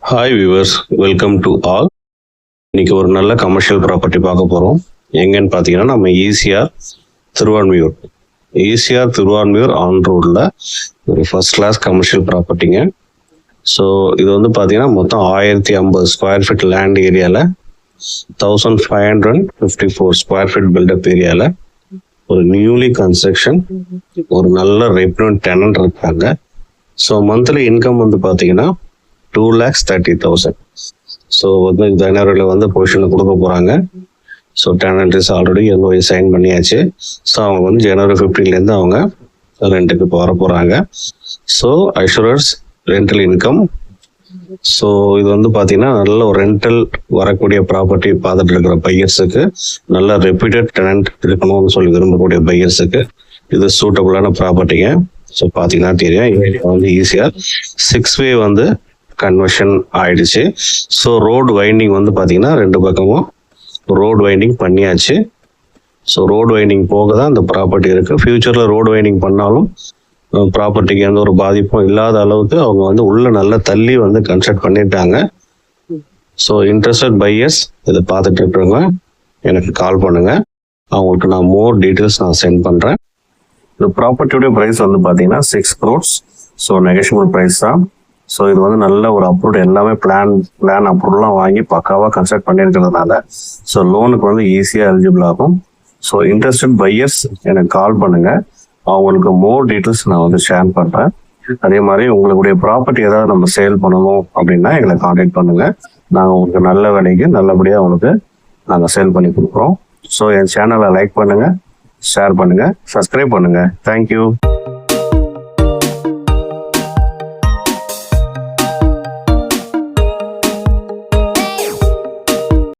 Hi viewers, welcome to all. இன்னைக்கு ஒரு நல்ல கமர்ஷியல் ப்ராப்பர்ட்டி பார்க்க போகிறோம். எங்கன்னு பார்த்தீங்கன்னா நம்ம ஈசிஆர் திருவான்மியூர் ஆன் ரோடில் ஒரு ஃபர்ஸ்ட் கிளாஸ் கமர்ஷியல் ப்ராப்பர்ட்டிங்க. ஸோ இது வந்து பார்த்தீங்கன்னா மொத்தம் 1050 ஸ்கொயர் ஃபீட் லேண்ட் ஏரியாவில் 1554 ஸ்கொயர் ஃபீட் பில்டப் ஏரியாவில் ஒரு நியூலி கன்ஸ்ட்ரக்ஷன், ஒரு நல்ல ரெப்யூட் டெனன்ட் இருக்காங்க. ஸோ மந்த்லி இன்கம் வந்து பார்த்தீங்கன்னா 2,30,000. ஸோ வந்து ஜனவரியில் வந்து பொசிஷனில் கொடுக்க போகிறாங்க. So tenant is already LOI sign பண்ணியாச்சு. ஸோ அவங்க வந்து ஜனவரி 15லேருந்து அவங்க ரெண்ட்டுக்கு வர போகிறாங்க. So assurers rental income. So இது வந்து பார்த்தீங்கன்னா நல்ல ஒரு ரெண்டல் வரக்கூடிய ப்ராப்பர்ட்டி பார்த்துட்டு இருக்கிற பையர்ஸுக்கு, நல்ல ரெப்யூட்டட் டெனன்ட் இருக்கணும்னு சொல்லி விரும்பக்கூடிய பையர்ஸுக்கு இது சூட்டபுளான ப்ராப்பர்ட்டிங்க. ஸோ பார்த்தீங்கன்னா தெரியும், இங்கே வந்து ஈஸியாக 6-வே வந்து கன்வர்ஷன் ஆயிடுச்சு. ஸோ ரோடு வைண்டிங் வந்து பார்த்தீங்கன்னா 2 பக்கமும் ரோடு வைண்டிங் பண்ணியாச்சு. ஸோ ரோடு வைண்டிங் போக தான் இந்த ப்ராப்பர்ட்டி இருக்குது. ஃபியூச்சரில் ரோடு வைண்டிங் பண்ணாலும் ப்ராப்பர்ட்டிக்கு எந்த ஒரு பாதிப்பும் இல்லாத அளவுக்கு அவங்க வந்து உள்ள நல்லா தள்ளி வந்து கன்ஸ்ட்ரக்ட் பண்ணிட்டாங்க. ஸோ இன்ட்ரெஸ்டட் பையர்ஸ் இதை பார்த்துட்டு இருக்கிறவங்க எனக்கு கால் பண்ணுங்க, அவங்களுக்கு நான் மோர் டீட்டெயில்ஸ் நான் சென்ட் பண்ணுறேன். இந்த ப்ராப்பர்ட்டியோடைய ப்ரைஸ் வந்து பார்த்தீங்கன்னா 6 crores. ஸோ நெகோஷியபிள் ப்ரைஸ் தான். ஸோ இது வந்து நல்ல ஒரு அப்ரூவ், எல்லாமே பிளான் அப்ரூவ்லாம் வாங்கி பக்காவாக கன்ஸ்ட்ரக்ட் பண்ணியிருக்கிறதுனால ஸோ லோனுக்கு வந்து ஈஸியாக எலிஜிபிள் ஆகும். ஸோ இன்ட்ரெஸ்டட் பையர்ஸ் எனக்கு கால் பண்ணுங்க, அவங்களுக்கு மோர் டீட்டெயில்ஸ் நான் வந்து ஷேர் பண்ணுறேன். அதே மாதிரி உங்களுடைய ப்ராப்பர்ட்டி ஏதாவது நம்ம சேல் பண்ணணும் அப்படின்னா எங்களை கான்டாக்ட் பண்ணுங்க. நாங்கள் உங்களுக்கு நல்ல விலைக்கு நல்லபடியாக உங்களுக்கு நாங்கள் சேல் பண்ணி கொடுக்குறோம். ஸோ என் சேனலை லைக் பண்ணுங்க, ஷேர் பண்ணுங்க, சப்ஸ்கிரைப் பண்ணுங்க. தேங்க்யூ.